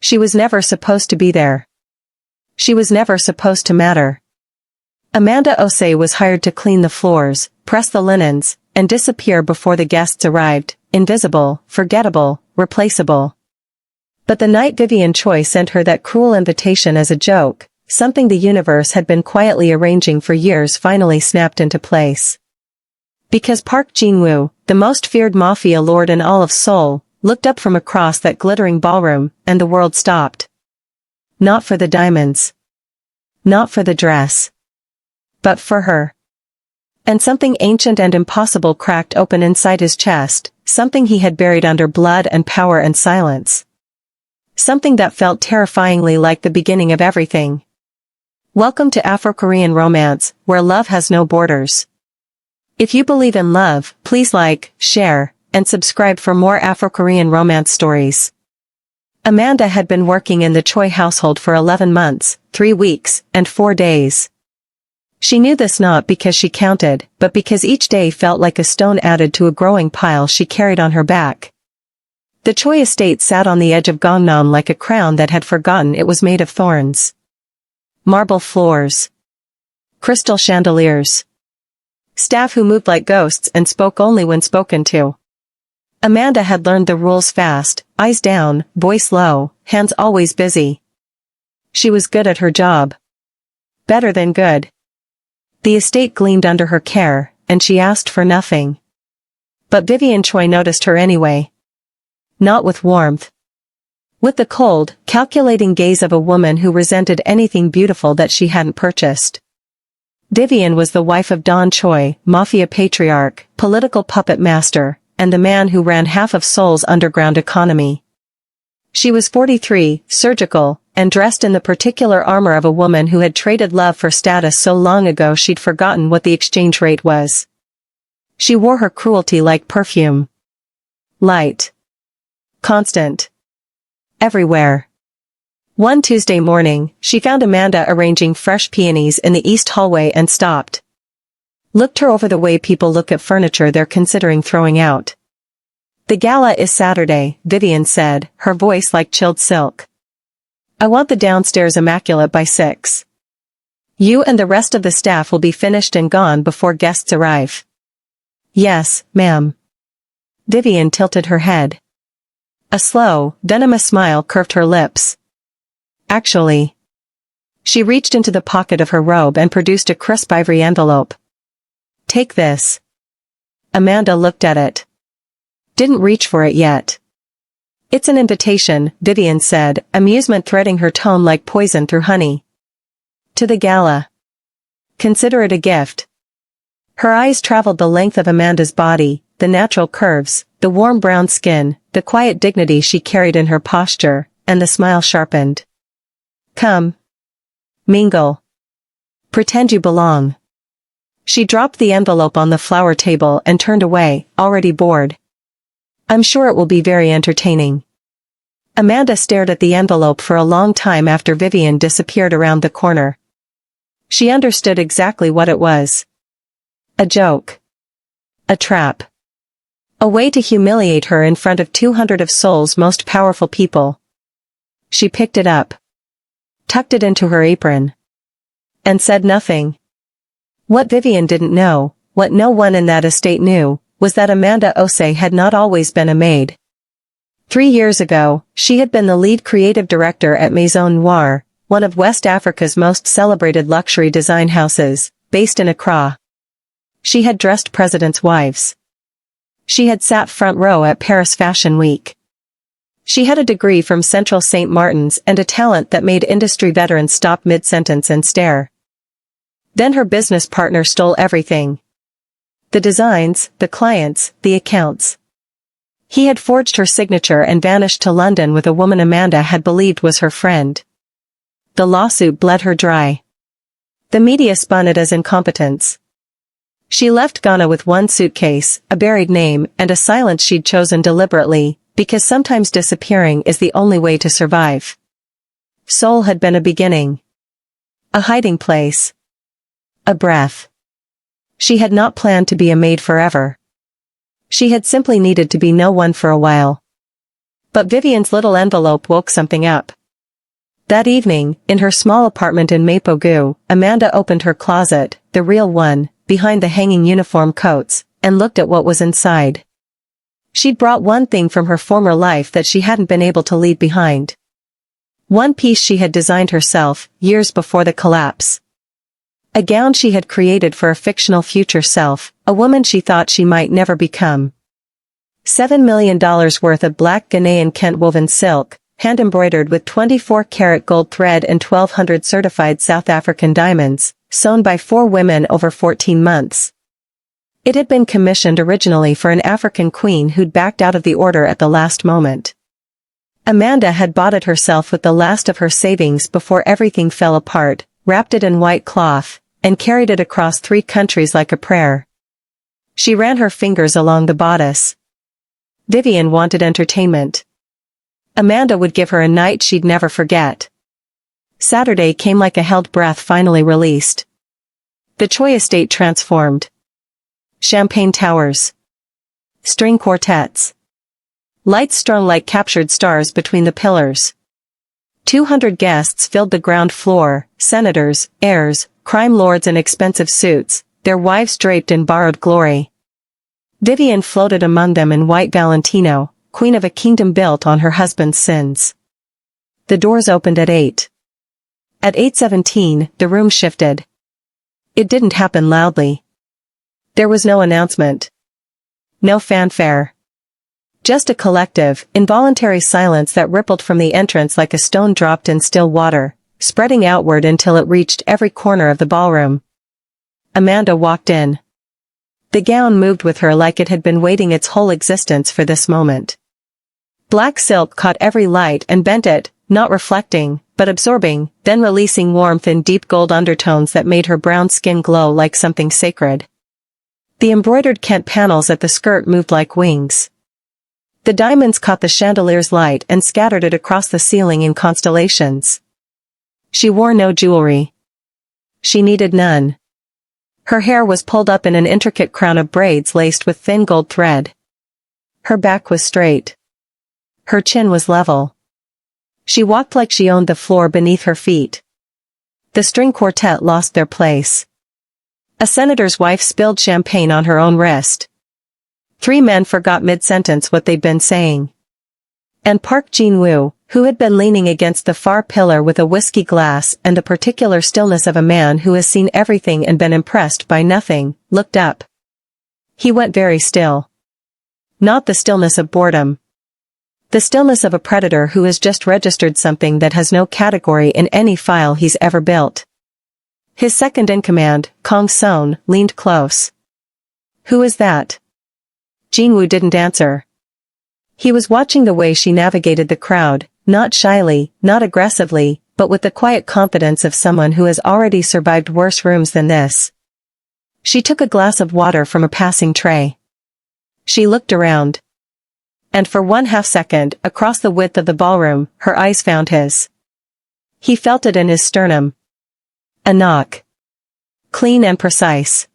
She was never supposed to be there. She was never supposed to matter. Amanda Osei was hired to clean the floors, press the linens, and disappear before the guests arrived, invisible, forgettable, replaceable. But the night Vivian Choy sent her that cruel invitation as a joke, something the universe had been quietly arranging for years finally snapped into place. Because Park Jin-woo, the most feared Mafia lord in all of Seoul, looked up from across that glittering ballroom, and the world stopped. Not for the diamonds. Not for the dress. But for her. And something ancient and impossible cracked open inside his chest, something he had buried under blood and power and silence. Something that felt terrifyingly like the beginning of everything. Welcome to AfroKorean romance, where love has no borders. If you believe in love, please like, share, and subscribe for more AfroKorean romance stories. Amanda had been working in the Choy household for 11 months, 3 weeks, and 4 days. She knew this not because she counted, but because each day felt like a stone added to a growing pile she carried on her back. The Choy estate sat on the edge of Gangnam like a crown that had forgotten it was made of thorns. Marble floors. Crystal chandeliers. Staff who moved like ghosts and spoke only when spoken to. Amanda had learned the rules fast, eyes down, voice low, hands always busy. She was good at her job. Better than good. The estate gleamed under her care, and she asked for nothing. But Vivian Choy noticed her anyway. Not with warmth. With the cold, calculating gaze of a woman who resented anything beautiful that she hadn't purchased. Vivian was the wife of Don Choy, Mafia patriarch, political puppet master, and the man who ran half of Seoul's underground economy. She was 43, surgical, and dressed in the particular armor of a woman who had traded love for status so long ago she'd forgotten what the exchange rate was. She wore her cruelty like perfume. Light. Constant. Everywhere. One Tuesday morning, she found Amanda arranging fresh peonies in the east hallway and stopped. Looked her over the way people look at furniture they're considering throwing out. The gala is Saturday, Vivian said, her voice like chilled silk. I want the downstairs immaculate by 6. You and the rest of the staff will be finished and gone before guests arrive. Yes, ma'am. Vivian tilted her head. A slow, venomous smile curved her lips. Actually. She reached into the pocket of her robe and produced a crisp ivory envelope. Take this. Amanda looked at it. Didn't reach for it yet. It's an invitation, Vivian said, amusement threading her tone like poison through honey. To the gala. Consider it a gift. Her eyes traveled the length of Amanda's body, the natural curves, the warm brown skin, the quiet dignity she carried in her posture, and the smile sharpened. Come. Mingle. Pretend you belong. She dropped the envelope on the flower table and turned away, already bored. I'm sure it will be very entertaining. Amanda stared at the envelope for a long time after Vivian disappeared around the corner. She understood exactly what it was. A joke. A trap. A way to humiliate her in front of 200 of Seoul's most powerful people. She picked it up. Tucked it into her apron. And said nothing. What Vivian didn't know, what no one in that estate knew, was that Amanda Osei had not always been a maid. 3 years ago, she had been the lead creative director at Maison Noire, one of West Africa's most celebrated luxury design houses, based in Accra. She had dressed presidents' wives. She had sat front row at Paris Fashion Week. She had a degree from Central St. Martin's and a talent that made industry veterans stop mid-sentence and stare. Then her business partner stole everything. The designs, the clients, the accounts. He had forged her signature and vanished to London with a woman Amanda had believed was her friend. The lawsuit bled her dry. The media spun it as incompetence. She left Ghana with one suitcase, a buried name, and a silence she'd chosen deliberately, because sometimes disappearing is the only way to survive. Seoul had been a beginning. A hiding place. A breath. She had not planned to be a maid forever. She had simply needed to be no one for a while. But Vivian's little envelope woke something up. That evening, in her small apartment in Mapogu, Amanda opened her closet, the real one, behind the hanging uniform coats, and looked at what was inside. She'd brought one thing from her former life that she hadn't been able to leave behind. One piece she had designed herself, years before the collapse. A gown she had created for a fictional future self, a woman she thought she might never become. $7 million worth of black Ghanaian Kent woven silk, hand-embroidered with 24-karat gold thread and 1,200 certified South African diamonds, sewn by 4 women over 14 months. It had been commissioned originally for an African queen who'd backed out of the order at the last moment. Amanda had bought it herself with the last of her savings before everything fell apart, wrapped it in white cloth, and carried it across 3 countries like a prayer. She ran her fingers along the bodice. Vivian wanted entertainment. Amanda would give her a night she'd never forget. Saturday came like a held breath finally released. The Choy estate transformed. Champagne towers. String quartets. Lights strung like captured stars between the pillars. 200 guests filled the ground floor, senators, heirs, crime lords in expensive suits, their wives draped in borrowed glory. Vivian floated among them in white Valentino, queen of a kingdom built on her husband's sins. The doors opened at 8. At 8:17, the room shifted. It didn't happen loudly. There was no announcement. No fanfare. Just a collective, involuntary silence that rippled from the entrance like a stone dropped in still water, spreading outward until it reached every corner of the ballroom. Amanda walked in. The gown moved with her like it had been waiting its whole existence for this moment. Black silk caught every light and bent it, not reflecting, but absorbing, then releasing warmth in deep gold undertones that made her brown skin glow like something sacred. The embroidered Kent panels at the skirt moved like wings. The diamonds caught the chandelier's light and scattered it across the ceiling in constellations. She wore no jewelry. She needed none. Her hair was pulled up in an intricate crown of braids laced with thin gold thread. Her back was straight. Her chin was level. She walked like she owned the floor beneath her feet. The string quartet lost their place. A senator's wife spilled champagne on her own wrist. 3 men forgot mid-sentence what they'd been saying. And Park Jin-woo, who had been leaning against the far pillar with a whiskey glass and the particular stillness of a man who has seen everything and been impressed by nothing, looked up. He went very still. Not the stillness of boredom. The stillness of a predator who has just registered something that has no category in any file he's ever built. His second-in-command, Kong Son, leaned close. "Who is that?" Jin Wu didn't answer. He was watching the way she navigated the crowd, not shyly, not aggressively, but with the quiet confidence of someone who has already survived worse rooms than this. She took a glass of water from a passing tray. She looked around. And for 1/2 second, across the width of the ballroom, her eyes found his. He felt it in his sternum. A knock. Clean and precise.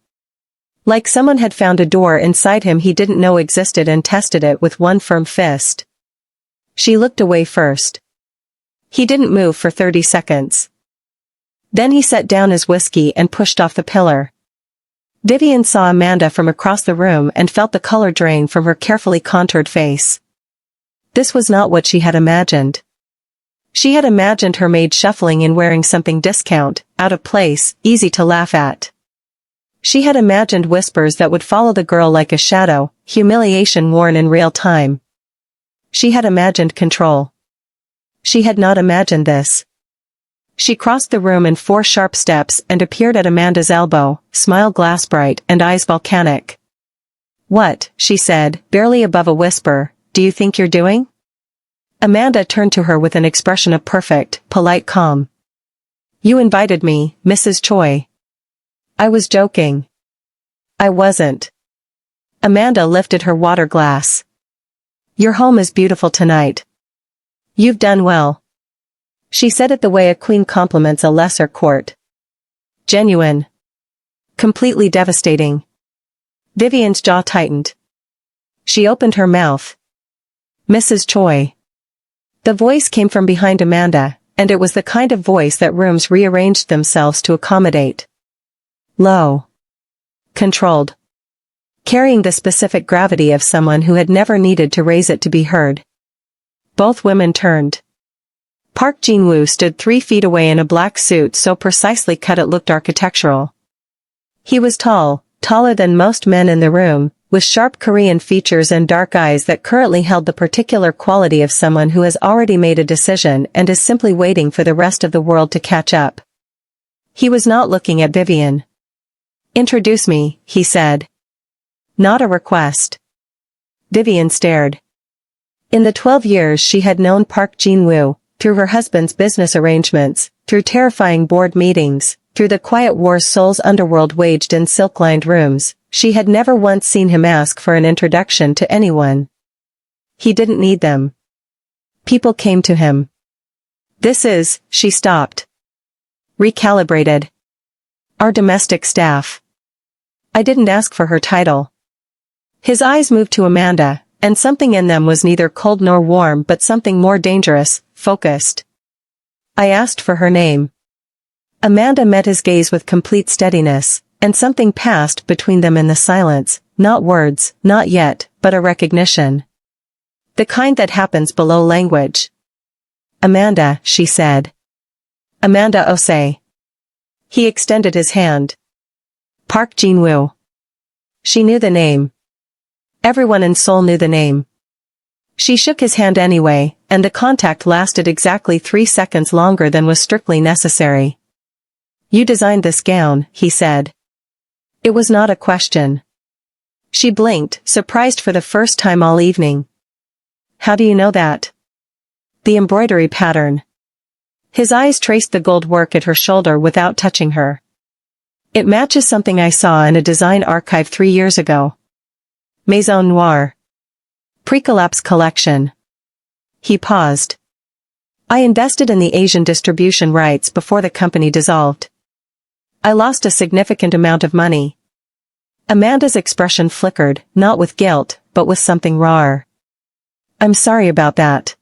Like someone had found a door inside him he didn't know existed and tested it with one firm fist. She looked away first. He didn't move for 30 seconds. Then he set down his whiskey and pushed off the pillar. Vivian saw Amanda from across the room and felt the color drain from her carefully contoured face. This was not what she had imagined. She had imagined her maid shuffling in wearing something discount, out of place, easy to laugh at. She had imagined whispers that would follow the girl like a shadow, humiliation worn in real time. She had imagined control. She had not imagined this. She crossed the room in 4 sharp steps and appeared at Amanda's elbow, smile glass bright and eyes volcanic. "What," she said, barely above a whisper, "do you think you're doing?" Amanda turned to her with an expression of perfect, polite calm. "You invited me, Mrs. Choy." "I was joking." "I wasn't." Amanda lifted her water glass. "Your home is beautiful tonight. You've done well." She said it the way a queen compliments a lesser court. Genuine. Completely devastating. Vivian's jaw tightened. She opened her mouth. "Mrs. Choy." The voice came from behind Amanda, and it was the kind of voice that rooms rearranged themselves to accommodate. Low. Controlled. Carrying the specific gravity of someone who had never needed to raise it to be heard. Both women turned. Park Jin-woo stood 3 feet away in a black suit so precisely cut it looked architectural. He was tall, taller than most men in the room, with sharp Korean features and dark eyes that currently held the particular quality of someone who has already made a decision and is simply waiting for the rest of the world to catch up. He was not looking at Vivian. "Introduce me," he said. Not a request. Vivian stared. In the 12 years she had known Park Jin-woo, through her husband's business arrangements, through terrifying board meetings, through the quiet wars Seoul's underworld waged in silk-lined rooms, she had never once seen him ask for an introduction to anyone. He didn't need them. People came to him. She stopped. Recalibrated. Our domestic staff. I didn't ask for her title. His eyes moved to Amanda, and something in them was neither cold nor warm but something more dangerous, focused. I asked for her name. Amanda met his gaze with complete steadiness, and something passed between them in the silence, not words, not yet, but a recognition. The kind that happens below language. Amanda, she said. Amanda Osei. He extended his hand. Park Jin-woo. She knew the name. Everyone in Seoul knew the name. She shook his hand anyway, and the contact lasted exactly 3 seconds longer than was strictly necessary. You designed this gown, he said. It was not a question. She blinked, surprised for the first time all evening. How do you know that? The embroidery pattern. His eyes traced the gold work at her shoulder without touching her. It matches something I saw in a design archive 3 years ago. Maison Noire. Pre-collapse collection. He paused. I invested in the Asian distribution rights before the company dissolved. I lost a significant amount of money. Amanda's expression flickered, not with guilt, but with something rawer. I'm sorry about that.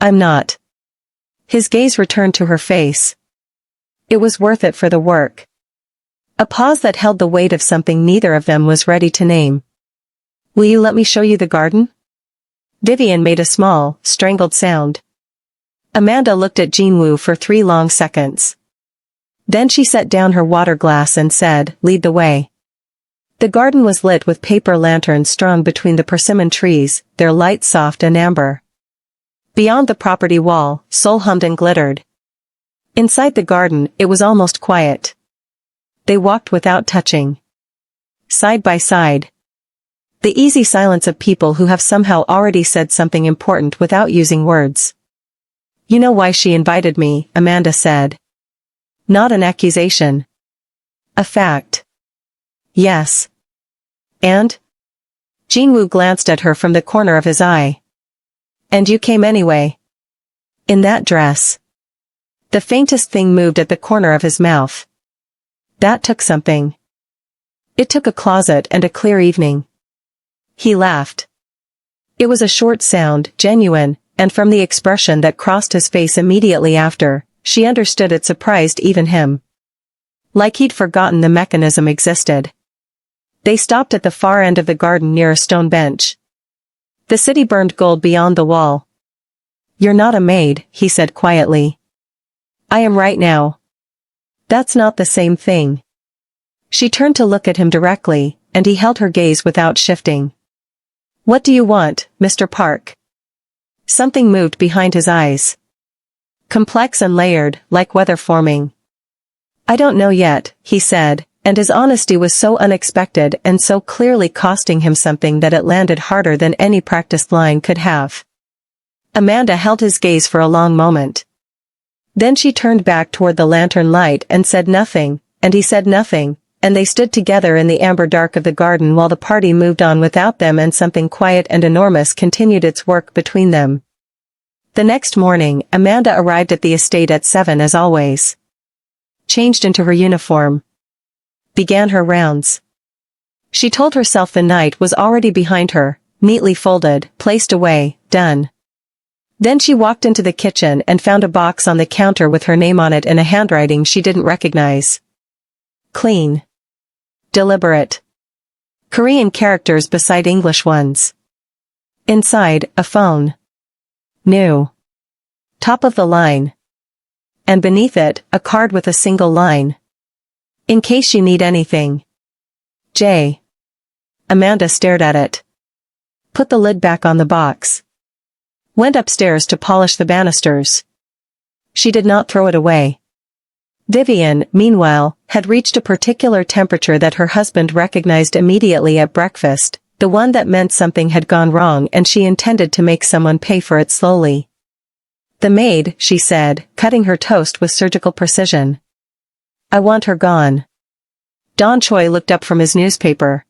I'm not. His gaze returned to her face. It was worth it for the work. A pause that held the weight of something neither of them was ready to name. Will you let me show you the garden? Vivian made a small, strangled sound. Amanda looked at Jin Wu for 3 long seconds. Then she set down her water glass and said, lead the way. The garden was lit with paper lanterns strung between the persimmon trees, their light soft and amber. Beyond the property wall, Seoul hummed and glittered. Inside the garden, it was almost quiet. They walked without touching. Side by side. The easy silence of people who have somehow already said something important without using words. You know why she invited me, Amanda said. Not an accusation. A fact. Yes. And? Jin Wu glanced at her from the corner of his eye. And you came anyway. In that dress. The faintest thing moved at the corner of his mouth. That took something. It took a closet and a clear evening. He laughed. It was a short sound, genuine, and from the expression that crossed his face immediately after, she understood it surprised even him. Like he'd forgotten the mechanism existed. They stopped at the far end of the garden near a stone bench. The city burned gold beyond the wall. You're not a maid, he said quietly. I am right now. That's not the same thing. She turned to look at him directly, and he held her gaze without shifting. What do you want, Mr. Park? Something moved behind his eyes. Complex and layered, like weather forming. I don't know yet, he said, and his honesty was so unexpected and so clearly costing him something that it landed harder than any practiced line could have. Amanda held his gaze for a long moment. Then she turned back toward the lantern light and said nothing, and he said nothing, and they stood together in the amber dark of the garden while the party moved on without them and something quiet and enormous continued its work between them. The next morning, Amanda arrived at the estate at 7 as always. Changed into her uniform. Began her rounds. She told herself the night was already behind her, neatly folded, placed away, done. Then she walked into the kitchen and found a box on the counter with her name on it in a handwriting she didn't recognize. Clean. Deliberate. Korean characters beside English ones. Inside, a phone. New. Top of the line. And beneath it, a card with a single line. In case you need anything. J. Amanda stared at it. Put the lid back on the box. Went upstairs to polish the banisters. She did not throw it away. Vivian, meanwhile, had reached a particular temperature that her husband recognized immediately at breakfast, the one that meant something had gone wrong and she intended to make someone pay for it slowly. The maid, she said, cutting her toast with surgical precision. I want her gone. Don Choy looked up from his newspaper.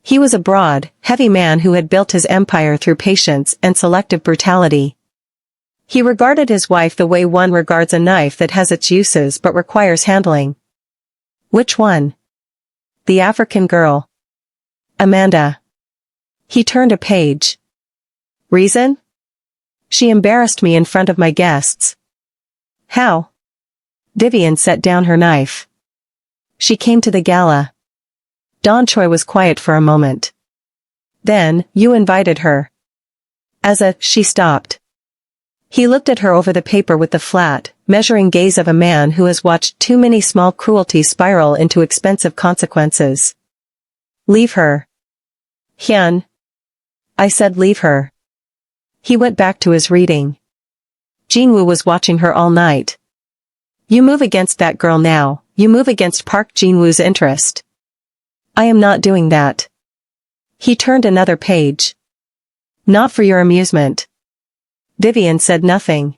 He was a broad, heavy man who had built his empire through patience and selective brutality. He regarded his wife the way one regards a knife that has its uses but requires handling. Which one? The African girl. Amanda. He turned a page. Reason? She embarrassed me in front of my guests. How? Vivian set down her knife. She came to the gala. Don Choy was quiet for a moment. Then, you invited her. She stopped. He looked at her over the paper with the flat, measuring gaze of a man who has watched too many small cruelties spiral into expensive consequences. Leave her. Hyun. I said leave her. He went back to his reading. Jin Wu was watching her all night. You move against that girl now, you move against Park Jin-woo's interest. I am not doing that. He turned another page. Not for your amusement. Vivian said nothing.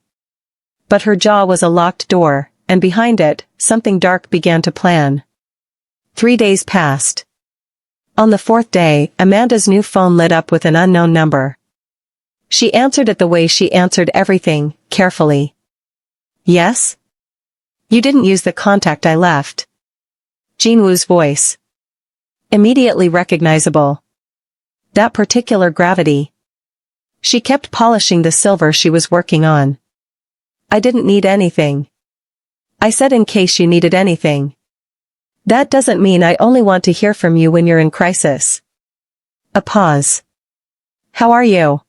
But her jaw was a locked door, and behind it, something dark began to plan. 3 days passed. On the 4th day, Amanda's new phone lit up with an unknown number. She answered it the way she answered everything, carefully. Yes? You didn't use the contact I left. Jin Woo's voice. Immediately recognizable. That particular gravity. She kept polishing the silver she was working on. I didn't need anything. I said in case you needed anything. That doesn't mean I only want to hear from you when you're in crisis. A pause. How are you?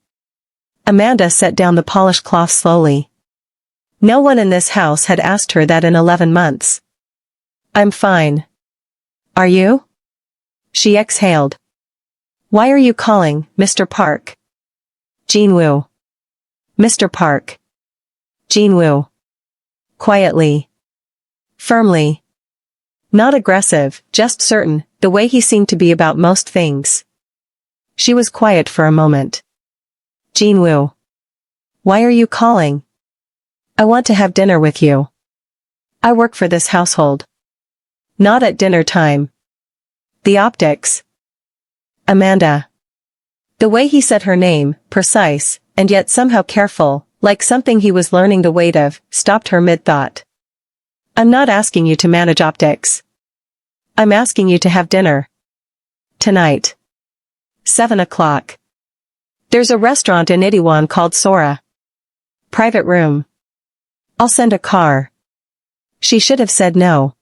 Amanda set down the polished cloth slowly. No one in this house had asked her that in 11 months. I'm fine. Are you? She exhaled. Why are you calling, Mr. Park? Jin Wu. Mr. Park. Jin Wu. Quietly. Firmly. Not aggressive, just certain, the way he seemed to be about most things. She was quiet for a moment. Jin Wu. Why are you calling? I want to have dinner with you. I work for this household. Not at dinner time. The optics. Amanda. The way he said her name, precise, and yet somehow careful, like something he was learning the weight of, stopped her mid-thought. I'm not asking you to manage optics. I'm asking you to have dinner. Tonight. 7 o'clock. There's a restaurant in Itaewon called Sora. Private room. I'll send a car. She should have said no.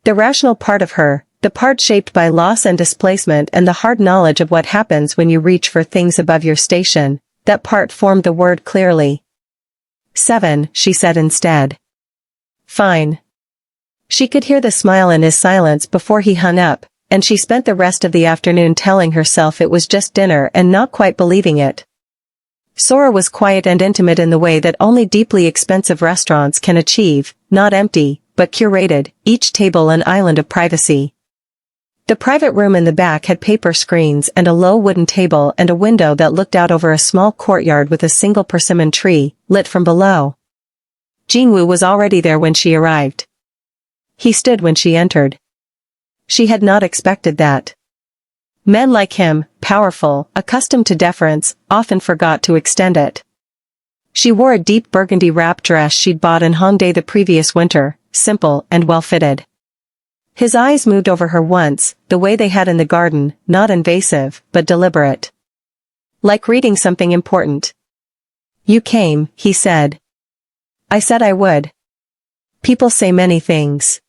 The rational part of her, the part shaped by loss and displacement and the hard knowledge of what happens when you reach for things above your station, that part formed the word clearly. 7, she said instead. Fine. She could hear the smile in his silence before he hung up, and she spent the rest of the afternoon telling herself it was just dinner and not quite believing it. Sora was quiet and intimate in the way that only deeply expensive restaurants can achieve, not empty, but curated, each table an island of privacy. The private room in the back had paper screens and a low wooden table and a window that looked out over a small courtyard with a single persimmon tree, lit from below. Jin Wu was already there when she arrived. He stood when she entered. She had not expected that. Men like him, powerful, accustomed to deference, often forgot to extend it. She wore a deep burgundy wrap dress she'd bought in Hongdae the previous winter, simple and well-fitted. His eyes moved over her once, the way they had in the garden, not invasive, but deliberate. Like reading something important. You came, he said. I said I would. People say many things.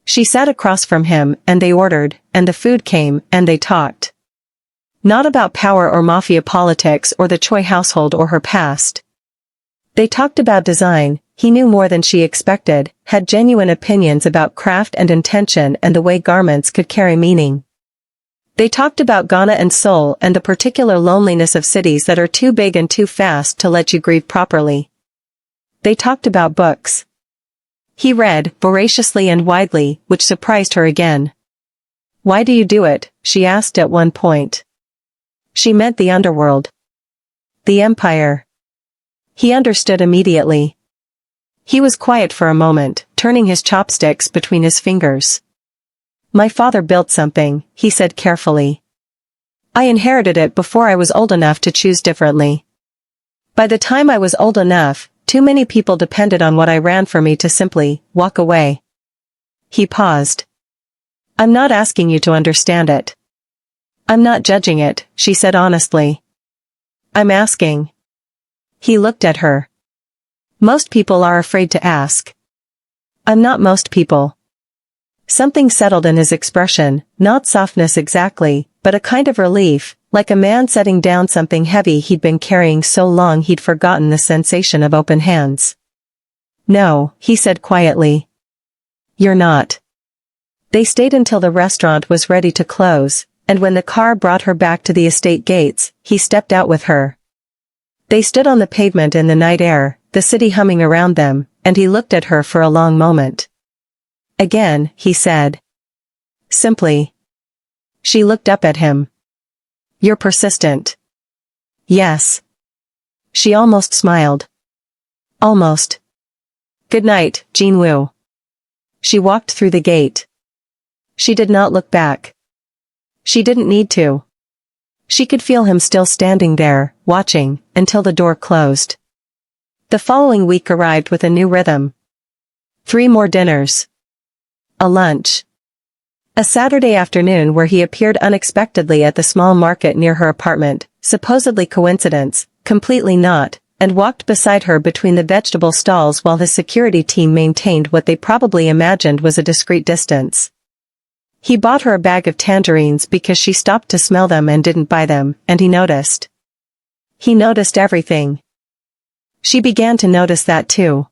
She sat across from him, and they ordered, and the food came, and they talked. Not about power or mafia politics or the Choy household or her past. They talked about design. He knew more than she expected, had genuine opinions about craft and intention and the way garments could carry meaning. They talked about Ghana and Seoul and the particular loneliness of cities that are too big and too fast to let you grieve properly. They talked about books. He read, voraciously and widely, which surprised her again. Why do you do it? She asked at one point. She meant the underworld. The empire. He understood immediately. He was quiet for a moment, turning his chopsticks between his fingers. My father built something, he said carefully. I inherited it before I was old enough to choose differently. By the time I was old enough, too many people depended on what I ran for me to simply walk away. He paused. I'm not asking you to understand it. I'm not judging it, she said honestly. I'm asking. He looked at her. Most people are afraid to ask. I'm not most people. Something settled in his expression, not softness exactly, but a kind of relief, like a man setting down something heavy he'd been carrying so long he'd forgotten the sensation of open hands. No, he said quietly. You're not. They stayed until the restaurant was ready to close, and when the car brought her back to the estate gates, he stepped out with her. They stood on the pavement in the night air, the city humming around them, and he looked at her for a long moment. Again, he said. Simply. She looked up at him. You're persistent. Yes. She almost smiled. Almost. Good night, Jin Wu. She walked through the gate. She did not look back. She didn't need to. She could feel him still standing there, watching, until the door closed. The following week arrived with a new rhythm. 3 more dinners. A lunch. A Saturday afternoon where he appeared unexpectedly at the small market near her apartment, supposedly coincidence, completely not, and walked beside her between the vegetable stalls while his security team maintained what they probably imagined was a discreet distance. He bought her a bag of tangerines because she stopped to smell them and didn't buy them, and he noticed. He noticed everything. She began to notice that too.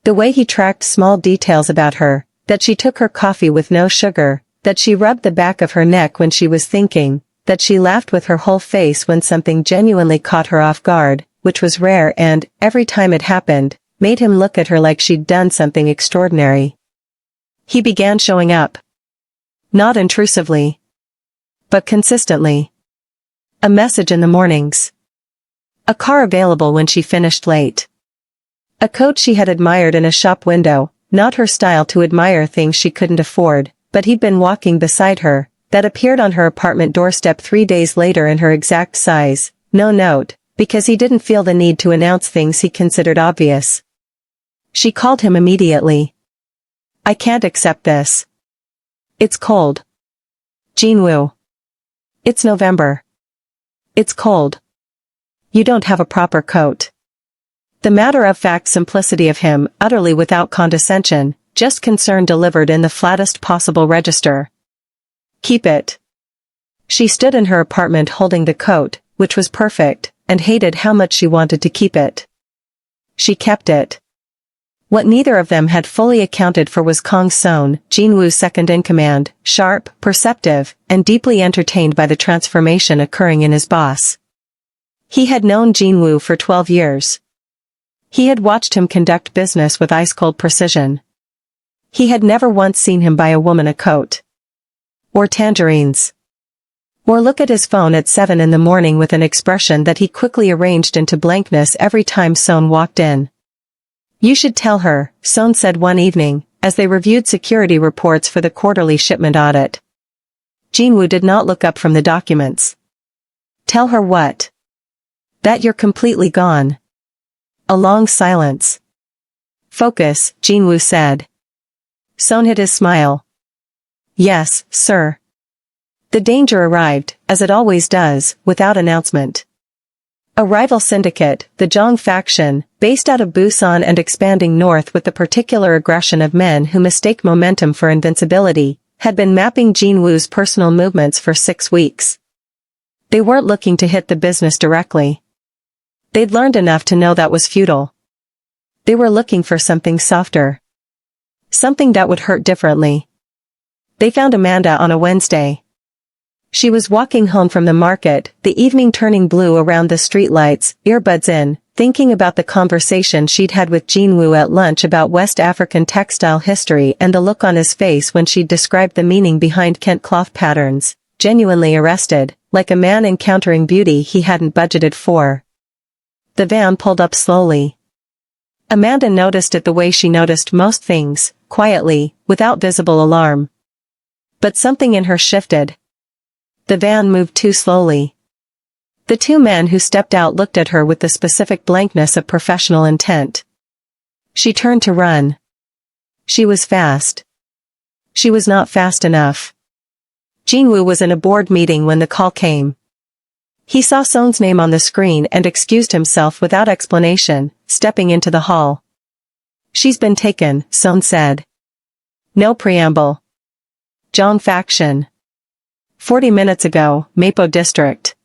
The way he tracked small details about her, that she took her coffee with no sugar, that she rubbed the back of her neck when she was thinking, that she laughed with her whole face when something genuinely caught her off guard, which was rare and, every time it happened, made him look at her like she'd done something extraordinary. He began showing up. Not intrusively. But consistently. A message in the mornings. A car available when she finished late. A coat she had admired in a shop window, not her style to admire things she couldn't afford, but he'd been walking beside her, that appeared on her apartment doorstep 3 days later in her exact size, no note, because he didn't feel the need to announce things he considered obvious. She called him immediately. I can't accept this. It's cold. Jin Wu. It's November. It's cold. You don't have a proper coat. The matter-of-fact simplicity of him, utterly without condescension, just concern delivered in the flattest possible register. Keep it. She stood in her apartment holding the coat, which was perfect, and hated how much she wanted to keep it. She kept it. What neither of them had fully accounted for was Kang Son, Jin Woo's second-in-command, sharp, perceptive, and deeply entertained by the transformation occurring in his boss. He had known Jin Wu for 12 years. He had watched him conduct business with ice-cold precision. He had never once seen him buy a woman a coat. Or tangerines. Or look at his phone at 7 in the morning with an expression that he quickly arranged into blankness every time Son walked in. You should tell her, Son said one evening, as they reviewed security reports for the quarterly shipment audit. Jin Wu did not look up from the documents. Tell her what? That you're completely gone. A long silence. Focus, Jin Wu said. Son hid his smile. Yes, sir. The danger arrived, as it always does, without announcement. A rival syndicate, the Jong faction, based out of Busan and expanding north with the particular aggression of men who mistake momentum for invincibility, had been mapping Jin Woo's personal movements for 6 weeks. They weren't looking to hit the business directly. They'd learned enough to know that was futile. They were looking for something softer. Something that would hurt differently. They found Amanda on a Wednesday. She was walking home from the market, the evening turning blue around the streetlights, earbuds in, thinking about the conversation she'd had with Jin Wu at lunch about West African textile history and the look on his face when she'd described the meaning behind Kent cloth patterns, genuinely arrested, like a man encountering beauty he hadn't budgeted for. The van pulled up slowly. Amanda noticed it the way she noticed most things, quietly, without visible alarm. But something in her shifted. The van moved too slowly. The 2 men who stepped out looked at her with the specific blankness of professional intent. She turned to run. She was fast. She was not fast enough. Jin Wu was in a board meeting when the call came. He saw Son's name on the screen and excused himself without explanation, stepping into the hall. "She's been taken," Son said. No preamble. Jong faction. 40 minutes ago, Mapo District.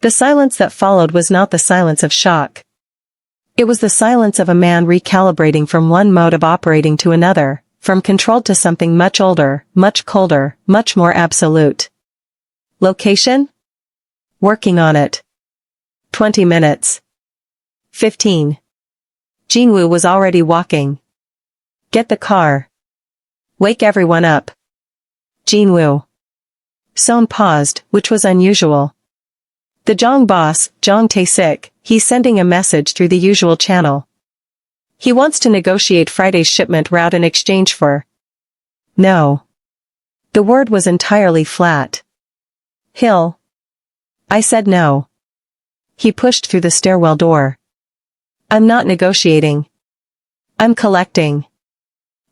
The silence that followed was not the silence of shock. It was the silence of a man recalibrating from one mode of operating to another, from controlled to something much older, much colder, much more absolute. Location? Working on it. 20 minutes. 15. Jin Wu was already walking. "Get the car. Wake everyone up." Jin Wu. Son paused, which was unusual. The Jong boss, Jong Tae-sik, he's sending a message through the usual channel. He wants to negotiate Friday's shipment route in exchange for... No. The word was entirely flat. Hill. I said no. He pushed through the stairwell door. I'm not negotiating. I'm collecting.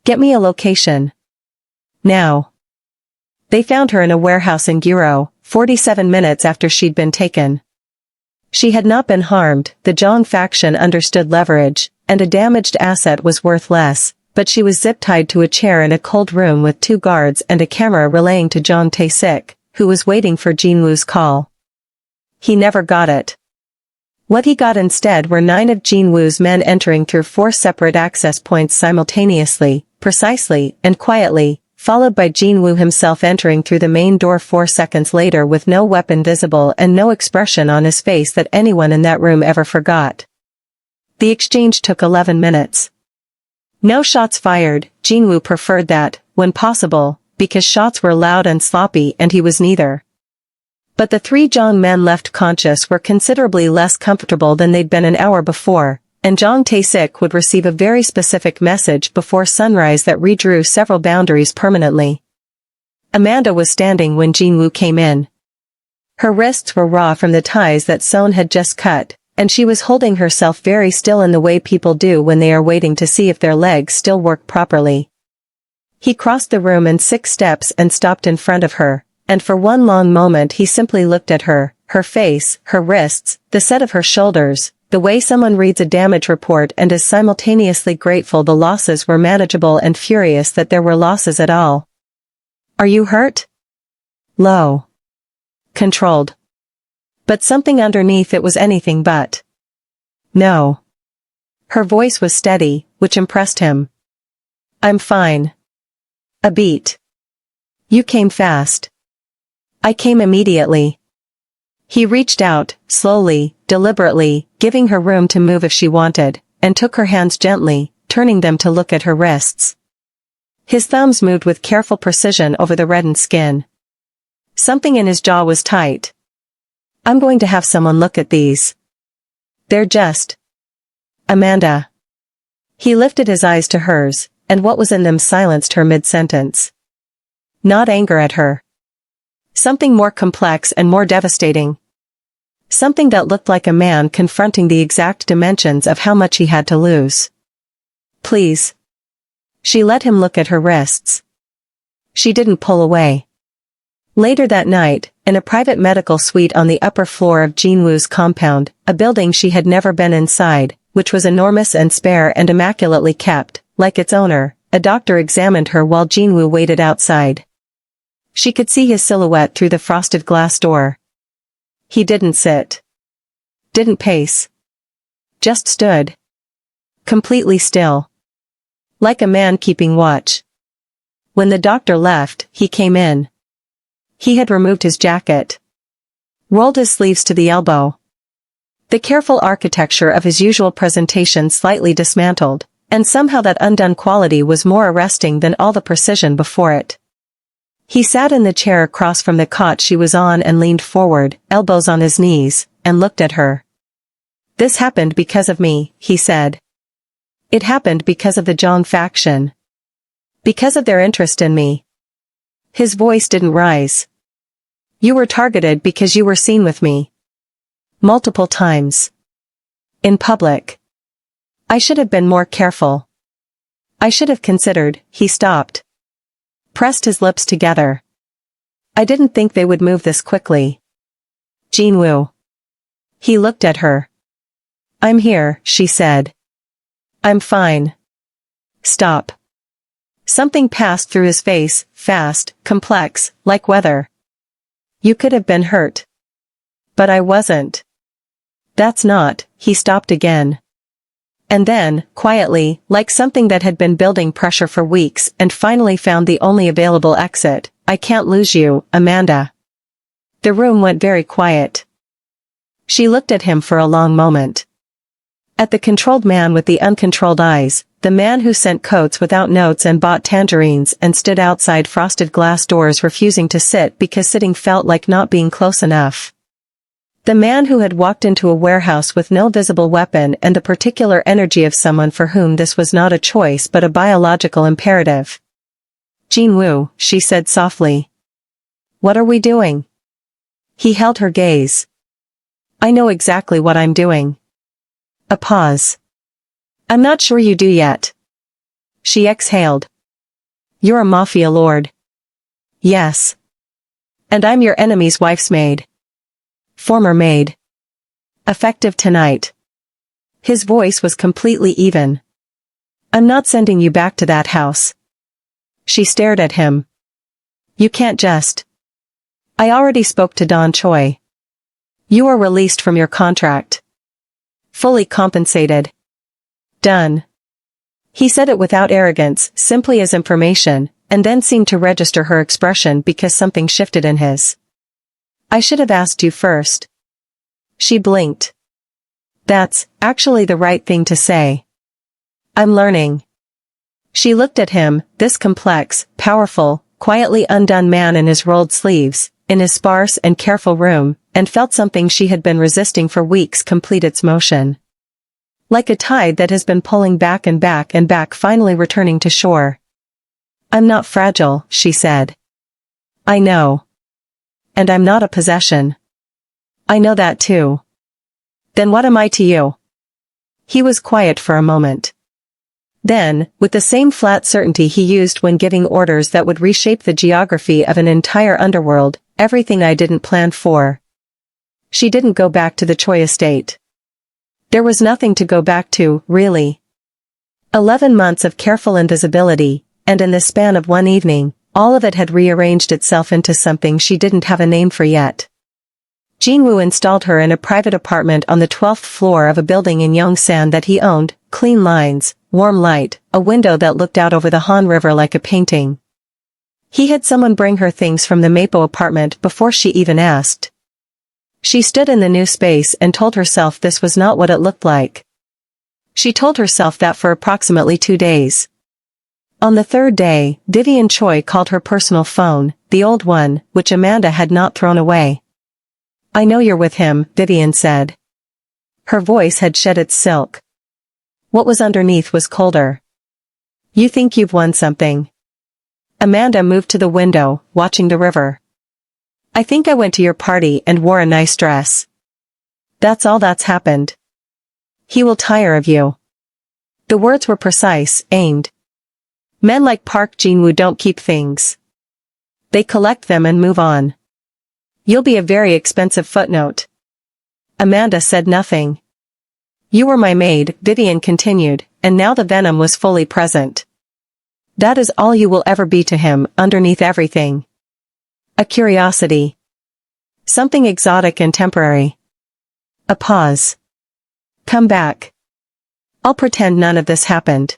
Get me a location. Now. They found her in a warehouse in Giro, 47 minutes after she'd been taken. She had not been harmed, the Jong faction understood leverage, and a damaged asset was worth less, but she was zip-tied to a chair in a cold room with 2 guards and a camera relaying to Jong Tae-sik, who was waiting for Jin Woo's call. He never got it. What he got instead were 9 of Jin Woo's men entering through 4 separate access points simultaneously, precisely, and quietly, followed by Jin Wu himself entering through the main door 4 seconds later with no weapon visible and no expression on his face that anyone in that room ever forgot. The exchange took 11 minutes. No shots fired, Jin Wu preferred that, when possible, because shots were loud and sloppy and he was neither. But the 3 Jong men left conscious were considerably less comfortable than they'd been an hour before, and Jong Tae-sik would receive a very specific message before sunrise that redrew several boundaries permanently. Amanda was standing when Jin Wu came in. Her wrists were raw from the ties that Son had just cut, and she was holding herself very still in the way people do when they are waiting to see if their legs still work properly. He crossed the room in 6 steps and stopped in front of her, and for one long moment he simply looked at her, her face, her wrists, the set of her shoulders, the way someone reads a damage report and is simultaneously grateful the losses were manageable and furious that there were losses at all. Are you hurt? Low. Controlled. But something underneath it was anything but. No. Her voice was steady, which impressed him. I'm fine. A beat. You came fast. I came immediately. He reached out, slowly, deliberately, giving her room to move if she wanted, and took her hands gently, turning them to look at her wrists. His thumbs moved with careful precision over the reddened skin. Something in his jaw was tight. I'm going to have someone look at these. They're just... Amanda. He lifted his eyes to hers, and what was in them silenced her mid-sentence. Not anger at her. Something more complex and more devastating. Something that looked like a man confronting the exact dimensions of how much he had to lose. Please. She let him look at her wrists. She didn't pull away. Later that night, in a private medical suite on the upper floor of Jin Woo's compound, a building she had never been inside, which was enormous and spare and immaculately kept, like its owner, a doctor examined her while Jin Wu waited outside. She could see his silhouette through the frosted glass door. He didn't sit. Didn't pace. Just stood. Completely still. Like a man keeping watch. When the doctor left, he came in. He had removed his jacket. Rolled his sleeves to the elbow. The careful architecture of his usual presentation slightly dismantled, and somehow that undone quality was more arresting than all the precision before it. He sat in the chair across from the cot she was on and leaned forward, elbows on his knees, and looked at her. "This happened because of me," he said. "It happened because of the Zhang faction. Because of their interest in me." His voice didn't rise. "You were targeted because you were seen with me. Multiple times. In public. I should have been more careful. I should have considered." He stopped. Pressed his lips together. "I didn't think they would move this quickly." Jin Wu. He looked at her. "I'm here," she said. "I'm fine." "Stop." Something passed through his face, fast, complex, like weather. "You could have been hurt. But I wasn't." "That's not." He stopped again. And then, quietly, like something that had been building pressure for weeks and finally found the only available exit, "I can't lose you, Amanda." The room went very quiet. She looked at him for a long moment. At the controlled man with the uncontrolled eyes, the man who sent coats without notes and bought tangerines and stood outside frosted glass doors refusing to sit because sitting felt like not being close enough. The man who had walked into a warehouse with no visible weapon and the particular energy of someone for whom this was not a choice but a biological imperative. "Jin Wu," she said softly. "What are we doing?" He held her gaze. "I know exactly what I'm doing." A pause. "I'm not sure you do yet." She exhaled. "You're a Mafia lord." "Yes. And I'm your enemy's wife's maid. Former maid. Effective tonight." His voice was completely even. "I'm not sending you back to that house." She stared at him. "You can't just." "I already spoke to Don Choy. You are released from your contract. Fully compensated." "Done." He said it without arrogance, simply as information, and then seemed to register her expression because something shifted in his. "I should have asked you first." She blinked. "That's actually the right thing to say. I'm learning." She looked at him, this complex, powerful, quietly undone man in his rolled sleeves, in his sparse and careful room, and felt something she had been resisting for weeks complete its motion. Like a tide that has been pulling back and back and back finally returning to shore. "I'm not fragile," she said. "I know. And I'm not a possession." "I know that too." "Then what am I to you?" He was quiet for a moment. Then, with the same flat certainty he used when giving orders that would reshape the geography of an entire underworld, "Everything I didn't plan for." She didn't go back to the Choy estate. There was nothing to go back to, really. 11 months of careful invisibility, and in the span of one evening, all of it had rearranged itself into something she didn't have a name for yet. Jin Wu installed her in a private apartment on the 12th floor of a building in Yongsan that he owned, clean lines, warm light, a window that looked out over the Han River like a painting. He had someone bring her things from the Mapo apartment before she even asked. She stood in the new space and told herself this was not what it looked like. She told herself that for approximately 2 days. On the 3rd day, Vivian Choy called her personal phone, the old one, which Amanda had not thrown away. "I know you're with him," Vivian said. Her voice had shed its silk. What was underneath was colder. "You think you've won something." Amanda moved to the window, watching the river. "I think I went to your party and wore a nice dress. That's all that's happened. He will tire of you." The words were precise, aimed. Men like Park Jin-woo don't keep things. They collect them and move on. You'll be a very expensive footnote. Amanda said nothing. You were my maid, Vivian continued, and now the venom was fully present. That is all you will ever be to him, underneath everything. A curiosity. Something exotic and temporary. A pause. Come back. I'll pretend none of this happened.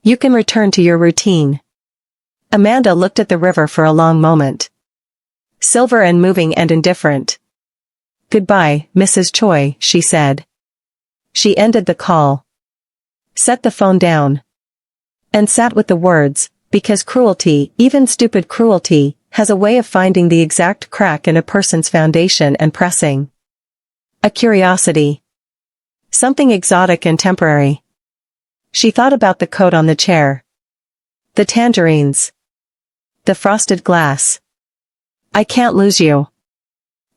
You can return to your routine. Amanda looked at the river for a long moment. Silver and moving and indifferent. Goodbye, Mrs. Choy, she said. She ended the call. Set the phone down. And sat with the words, because cruelty, even stupid cruelty, has a way of finding the exact crack in a person's foundation and pressing. A curiosity. Something exotic and temporary. She thought about the coat on the chair. The tangerines. The frosted glass. I can't lose you.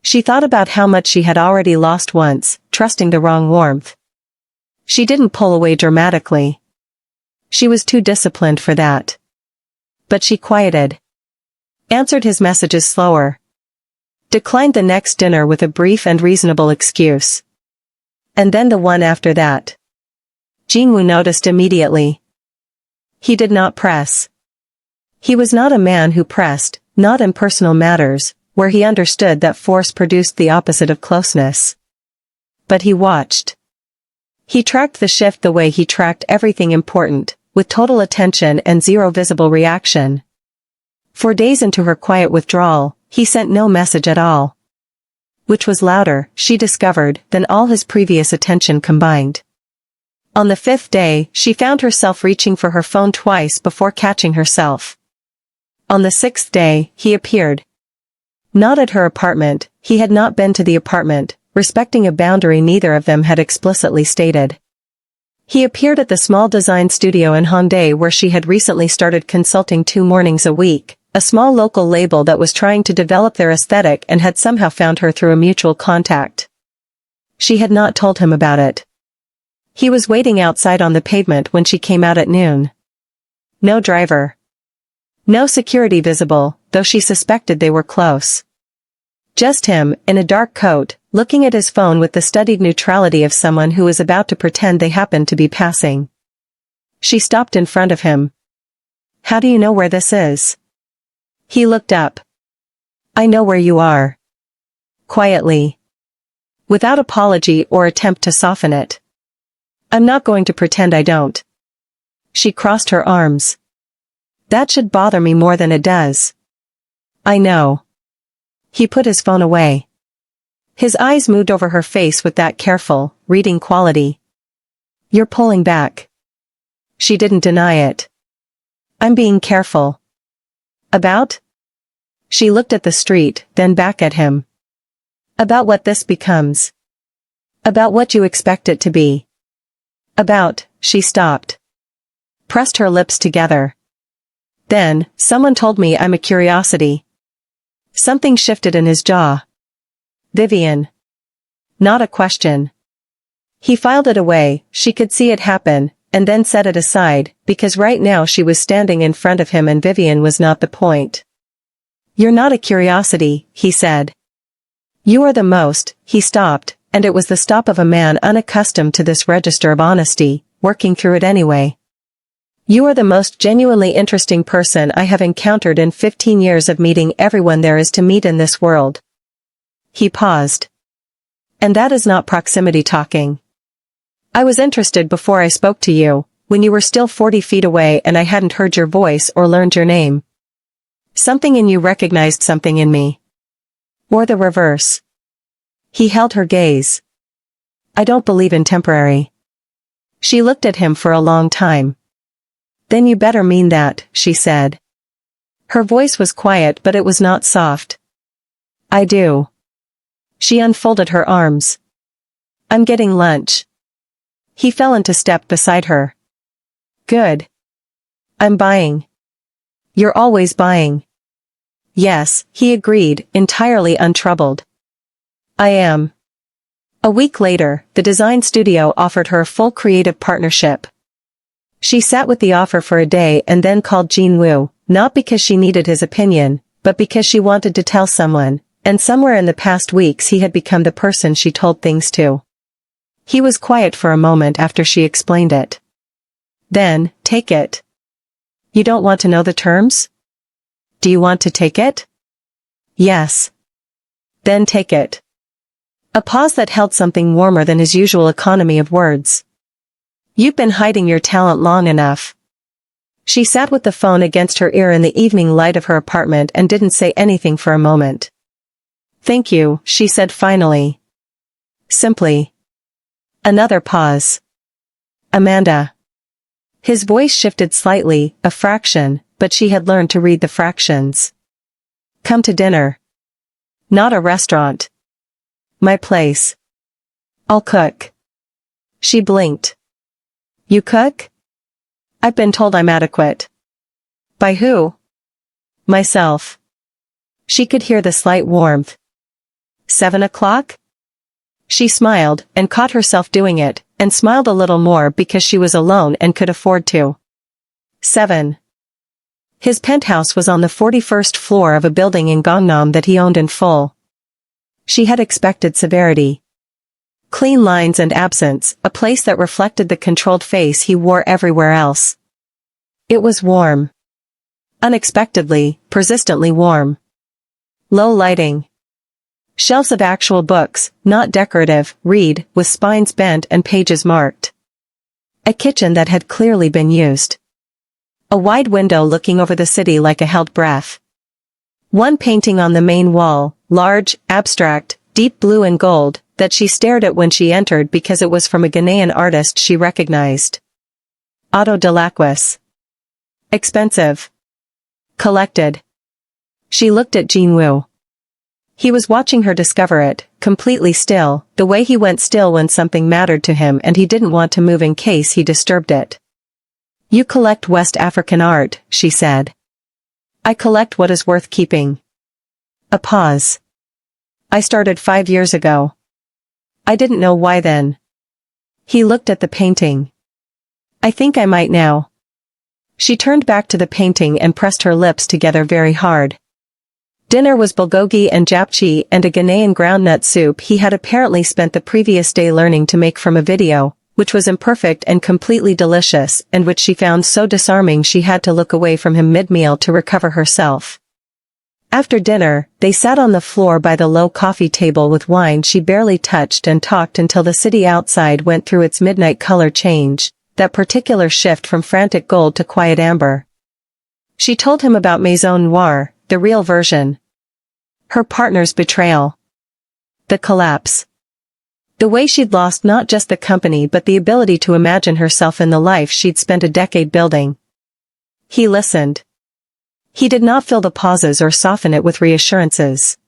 She thought about how much she had already lost once, trusting the wrong warmth. She didn't pull away dramatically. She was too disciplined for that. But she quieted. Answered his messages slower. Declined the next dinner with a brief and reasonable excuse. And then the one after that. Jin Wu noticed immediately. He did not press. He was not a man who pressed, not in personal matters, where he understood that force produced the opposite of closeness. But he watched. He tracked the shift the way he tracked everything important, with total attention and zero visible reaction. For days into her quiet withdrawal, he sent no message at all. Which was louder, she discovered, than all his previous attention combined. On the 5th day, she found herself reaching for her phone twice before catching herself. On the 6th day, he appeared. Not at her apartment, he had not been to the apartment, respecting a boundary neither of them had explicitly stated. He appeared at the small design studio in Hongdae where she had recently started consulting 2 mornings a week, a small local label that was trying to develop their aesthetic and had somehow found her through a mutual contact. She had not told him about it. He was waiting outside on the pavement when she came out at noon. No driver. No security visible, though she suspected they were close. Just him, in a dark coat, looking at his phone with the studied neutrality of someone who is about to pretend they happen to be passing. She stopped in front of him. How do you know where this is? He looked up. I know where you are. Quietly. Without apology or attempt to soften it. I'm not going to pretend I don't. She crossed her arms. That should bother me more than it does. I know. He put his phone away. His eyes moved over her face with that careful, reading quality. You're pulling back. She didn't deny it. I'm being careful. About? She looked at the street, then back at him. About what this becomes. About what you expect it to be. About, she stopped. Pressed her lips together. Then, someone told me I'm a curiosity. Something shifted in his jaw. Vivian. Not a question. He filed it away, she could see it happen, and then set it aside, because right now she was standing in front of him and Vivian was not the point. You're not a curiosity, he said. You are the most, he stopped, and it was the stop of a man unaccustomed to this register of honesty, working through it anyway. You are the most genuinely interesting person I have encountered in 15 years of meeting everyone there is to meet in this world. He paused. And that is not proximity talking. I was interested before I spoke to you, when you were still 40 feet away and I hadn't heard your voice or learned your name. Something in you recognized something in me. Or the reverse. He held her gaze. I don't believe in temporary. She looked at him for a long time. Then you better mean that, she said. Her voice was quiet but it was not soft. I do. She unfolded her arms. I'm getting lunch. He fell into step beside her. Good. I'm buying. You're always buying. Yes, he agreed, entirely untroubled. I am. A week later, the design studio offered her a full creative partnership. She sat with the offer for a day and then called Jin Wu, not because she needed his opinion, but because she wanted to tell someone, and somewhere in the past weeks he had become the person she told things to. He was quiet for a moment after she explained it. Then, take it. You don't want to know the terms? Do you want to take it? Yes. Then take it. A pause that held something warmer than his usual economy of words. You've been hiding your talent long enough. She sat with the phone against her ear in the evening light of her apartment and didn't say anything for a moment. Thank you, she said finally. Simply. Another pause. Amanda. His voice shifted slightly, a fraction, but she had learned to read the fractions. Come to dinner. Not a restaurant. My place. I'll cook. She blinked. You cook? I've been told I'm adequate. By who? Myself. She could hear the slight warmth. 7 o'clock? She smiled, and caught herself doing it, and smiled a little more because she was alone and could afford to. 7. His penthouse was on the 41st floor of a building in Gangnam that he owned in full. She had expected severity. Clean lines and absence, a place that reflected the controlled face he wore everywhere else. It was warm. Unexpectedly, persistently warm. Low lighting. Shelves of actual books, not decorative, read, with spines bent and pages marked. A kitchen that had clearly been used. A wide window looking over the city like a held breath. One painting on the main wall, large, abstract, deep blue and gold, that she stared at when she entered because it was from a Ghanaian artist she recognized. Otto Delacroix. Expensive. Collected. She looked at Jin Wu. He was watching her discover it, completely still, the way he went still when something mattered to him and he didn't want to move in case he disturbed it. You collect West African art, she said. I collect what is worth keeping. A pause. I started 5 years ago. I didn't know why then. He looked at the painting. I think I might now. She turned back to the painting and pressed her lips together very hard. Dinner was bulgogi and japchae and a Ghanaian groundnut soup he had apparently spent the previous day learning to make from a video, which was imperfect and completely delicious and which she found so disarming she had to look away from him mid-meal to recover herself. After dinner, they sat on the floor by the low coffee table with wine she barely touched and talked until the city outside went through its midnight color change, that particular shift from frantic gold to quiet amber. She told him about Maison Noire, the real version. Her partner's betrayal. The collapse. The way she'd lost not just the company but the ability to imagine herself in the life she'd spent a decade building. He listened. He did not fill the pauses or soften it with reassurances.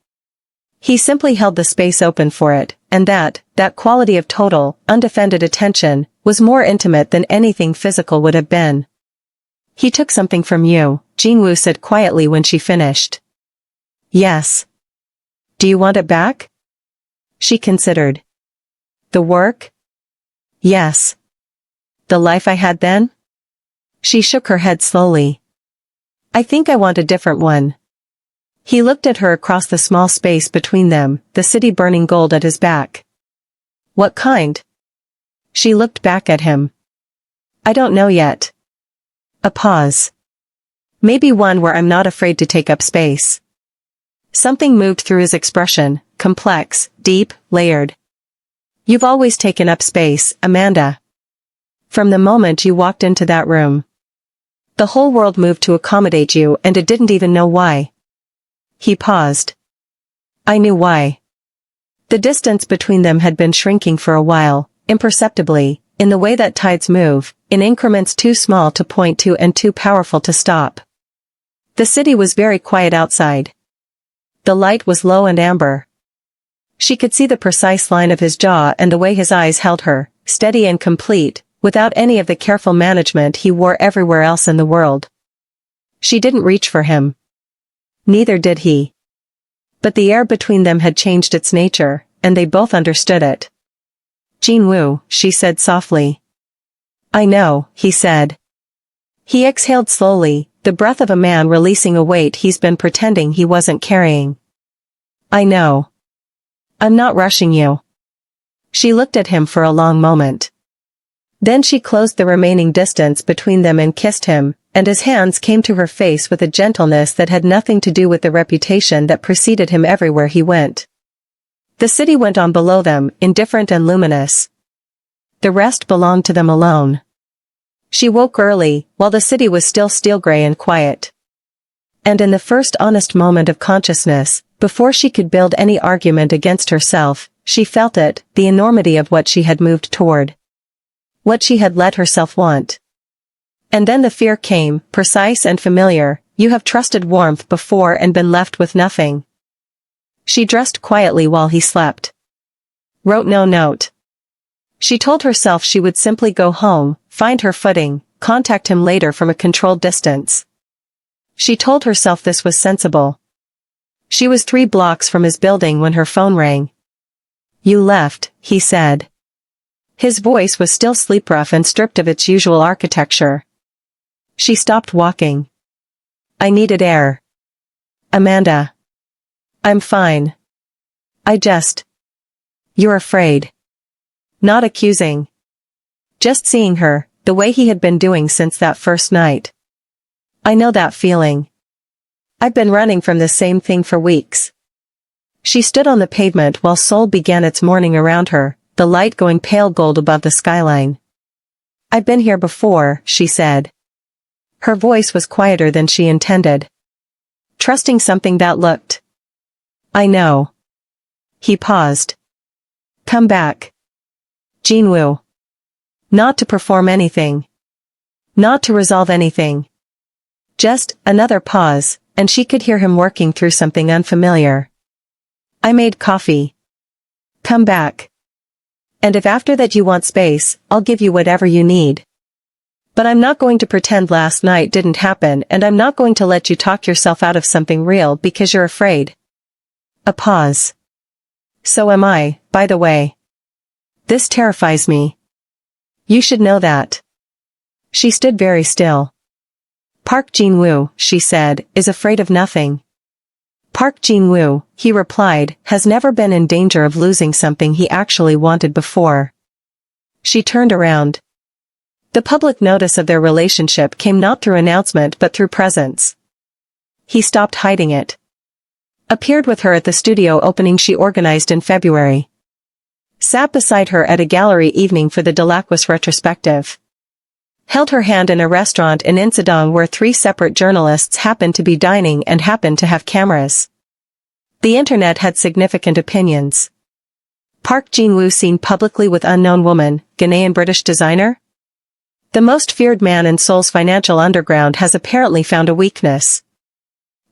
He simply held the space open for it, and that quality of total, undefended attention, was more intimate than anything physical would have been. He took something from you, Jin Wu said quietly when she finished. Yes. Do you want it back? She considered. The work? Yes. The life I had then? She shook her head slowly. I think I want a different one. He looked at her across the small space between them, the city burning gold at his back. What kind? She looked back at him. I don't know yet. A pause. Maybe one where I'm not afraid to take up space. Something moved through his expression, complex, deep, layered. You've always taken up space, Amanda. From the moment you walked into that room. The whole world moved to accommodate you and it didn't even know why. He paused. I knew why. The distance between them had been shrinking for a while, imperceptibly, in the way that tides move, in increments too small to point to and too powerful to stop. The city was very quiet outside. The light was low and amber. She could see the precise line of his jaw and the way his eyes held her, steady and complete, without any of the careful management he wore everywhere else in the world. She didn't reach for him. Neither did he. But the air between them had changed its nature, and they both understood it. Jin Wu, she said softly. I know, he said. He exhaled slowly, the breath of a man releasing a weight he's been pretending he wasn't carrying. I know. I'm not rushing you. She looked at him for a long moment. Then she closed the remaining distance between them and kissed him, and his hands came to her face with a gentleness that had nothing to do with the reputation that preceded him everywhere he went. The city went on below them, indifferent and luminous. The rest belonged to them alone. She woke early, while the city was still steel-gray and quiet. And in the first honest moment of consciousness, before she could build any argument against herself, she felt it, the enormity of what she had moved toward. What she had let herself want. And then the fear came, precise and familiar, you have trusted warmth before and been left with nothing. She dressed quietly while he slept. Wrote no note. She told herself she would simply go home, find her footing, contact him later from a controlled distance. She told herself this was sensible. She was 3 blocks from his building when her phone rang. You left, he said. His voice was still sleep-rough and stripped of its usual architecture. She stopped walking. I needed air. Amanda. I'm fine. You're afraid. Not accusing. Just seeing her, the way he had been doing since that first night. I know that feeling. I've been running from the same thing for weeks. She stood on the pavement while Seoul began its morning around her, the light going pale gold above the skyline. I've been here before, she said. Her voice was quieter than she intended. Trusting something that looked. I know. He paused. Come back. Jin Wu. Not to perform anything. Not to resolve anything. Just another pause, and she could hear him working through something unfamiliar. I made coffee. Come back. And if after that you want space, I'll give you whatever you need. But I'm not going to pretend last night didn't happen, and I'm not going to let you talk yourself out of something real because you're afraid. A pause. So am I, by the way. This terrifies me. You should know that. She stood very still. Park Jin-woo, she said, is afraid of nothing. Park Jin-woo, he replied, has never been in danger of losing something he actually wanted before. She turned around. The public notice of their relationship came not through announcement but through presence. He stopped hiding it. Appeared with her at the studio opening she organized in February. Sat beside her at a gallery evening for the Delacroix retrospective. Held her hand in a restaurant in Insadong where 3 separate journalists happened to be dining and happened to have cameras. The internet had significant opinions. Park Jin-woo seen publicly with unknown woman, Ghanaian British designer? The most feared man in Seoul's financial underground has apparently found a weakness.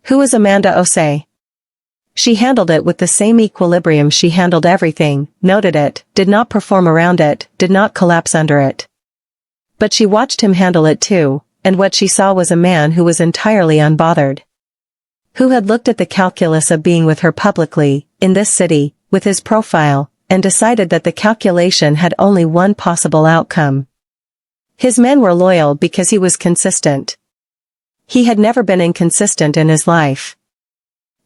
Who is Amanda Osei? She handled it with the same equilibrium she handled everything, noted it, did not perform around it, did not collapse under it. But she watched him handle it too, and what she saw was a man who was entirely unbothered. Who had looked at the calculus of being with her publicly, in this city, with his profile, and decided that the calculation had only one possible outcome. His men were loyal because he was consistent. He had never been inconsistent in his life.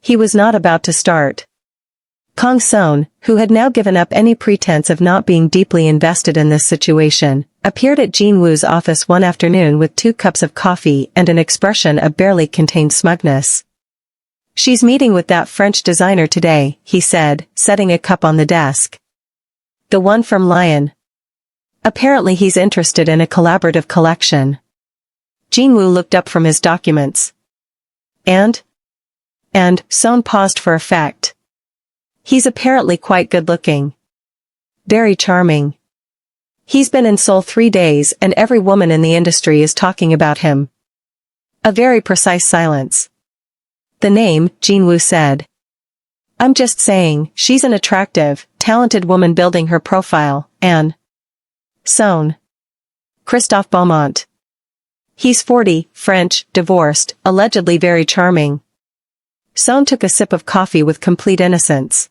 He was not about to start. Kang Son, who had now given up any pretense of not being deeply invested in this situation, appeared at Jin Woo's office one afternoon with 2 cups of coffee and an expression of barely contained smugness. She's meeting with that French designer today, he said, setting a cup on the desk. The one from Lyon. Apparently he's interested in a collaborative collection. Jin Wu looked up from his documents. And Son paused for effect. He's apparently quite good-looking. Very charming. He's been in Seoul 3 days and every woman in the industry is talking about him. A very precise silence. The name, Jin Wu said. I'm just saying, she's an attractive, talented woman building her profile, and Son. Christophe Beaumont. He's 40, French, divorced, allegedly very charming. Son took a sip of coffee with complete innocence.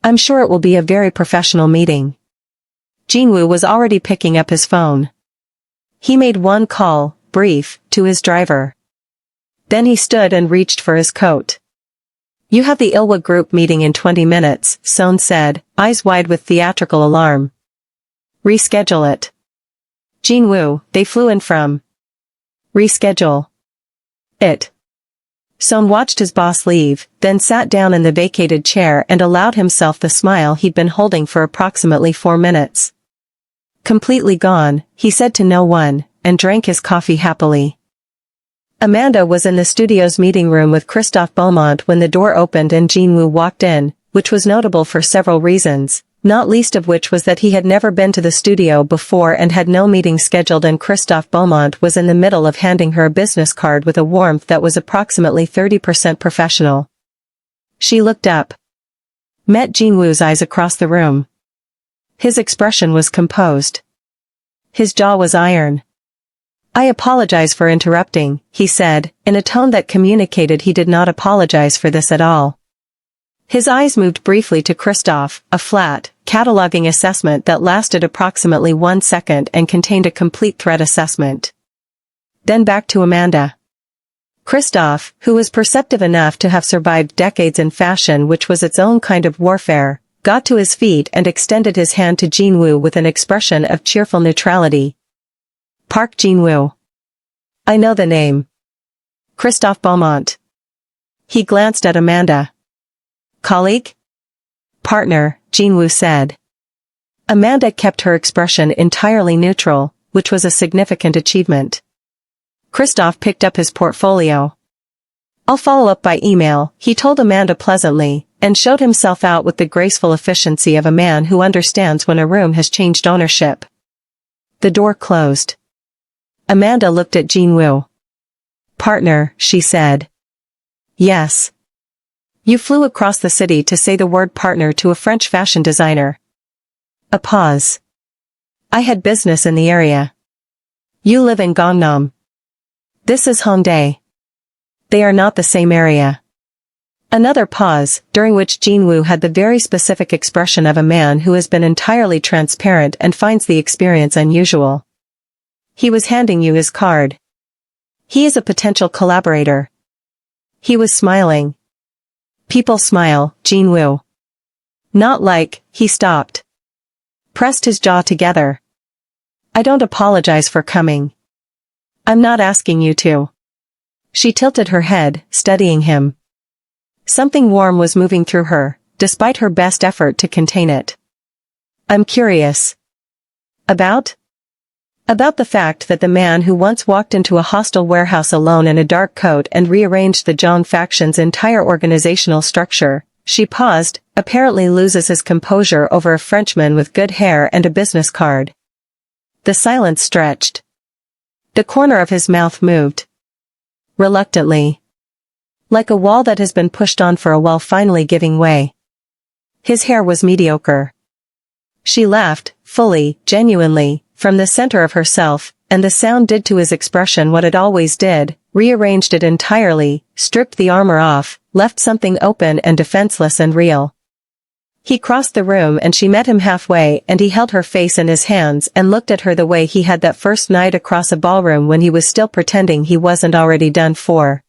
I'm sure it will be a very professional meeting. Jin Wu was already picking up his phone. He made one call, brief, to his driver. Then he stood and reached for his coat. You have the Ilwa group meeting in 20 minutes, Son said, eyes wide with theatrical alarm. Reschedule it. Jin Wu, they flew in from. Reschedule it. Son watched his boss leave, then sat down in the vacated chair and allowed himself the smile he'd been holding for approximately 4 minutes. Completely gone, he said to no one, and drank his coffee happily. Amanda was in the studio's meeting room with Christophe Beaumont when the door opened and Jin Wu walked in, which was notable for several reasons, not least of which was that he had never been to the studio before and had no meeting scheduled, and Christophe Beaumont was in the middle of handing her a business card with a warmth that was approximately 30% professional. She looked up. Met Jin Wu's eyes across the room. His expression was composed. His jaw was iron. I apologize for interrupting, he said, in a tone that communicated he did not apologize for this at all. His eyes moved briefly to Christophe, a flat, cataloging assessment that lasted approximately 1 second and contained a complete threat assessment. Then back to Amanda. Christophe, who was perceptive enough to have survived decades in fashion, which was its own kind of warfare, got to his feet and extended his hand to Jin Wu with an expression of cheerful neutrality. Park Jin-woo. I know the name. Christophe Beaumont. He glanced at Amanda. Colleague? Partner, Jin Wu said. Amanda kept her expression entirely neutral, which was a significant achievement. Christophe picked up his portfolio. I'll follow up by email, he told Amanda pleasantly, and showed himself out with the graceful efficiency of a man who understands when a room has changed ownership. The door closed. Amanda looked at Jin Wu. Partner, she said. Yes. You flew across the city to say the word partner to a French fashion designer. A pause. I had business in the area. You live in Gangnam. This is Hongdae. They are not the same area. Another pause, during which Jin Wu had the very specific expression of a man who has been entirely transparent and finds the experience unusual. He was handing you his card. He is a potential collaborator. He was smiling. People smile, Jin Wu. Not like, he stopped. Pressed his jaw together. I don't apologize for coming. I'm not asking you to. She tilted her head, studying him. Something warm was moving through her, despite her best effort to contain it. I'm curious. About the fact that the man who once walked into a hostile warehouse alone in a dark coat and rearranged the Jong faction's entire organizational structure, she paused, apparently loses his composure over a Frenchman with good hair and a business card. The silence stretched. The corner of his mouth moved. Reluctantly. Like a wall that has been pushed on for a while finally giving way. His hair was mediocre. She laughed, fully, genuinely, from the center of herself, and the sound did to his expression what it always did, rearranged it entirely, stripped the armor off, left something open and defenseless and real. He crossed the room and she met him halfway, and he held her face in his hands and looked at her the way he had that first night across a ballroom when he was still pretending he wasn't already done for.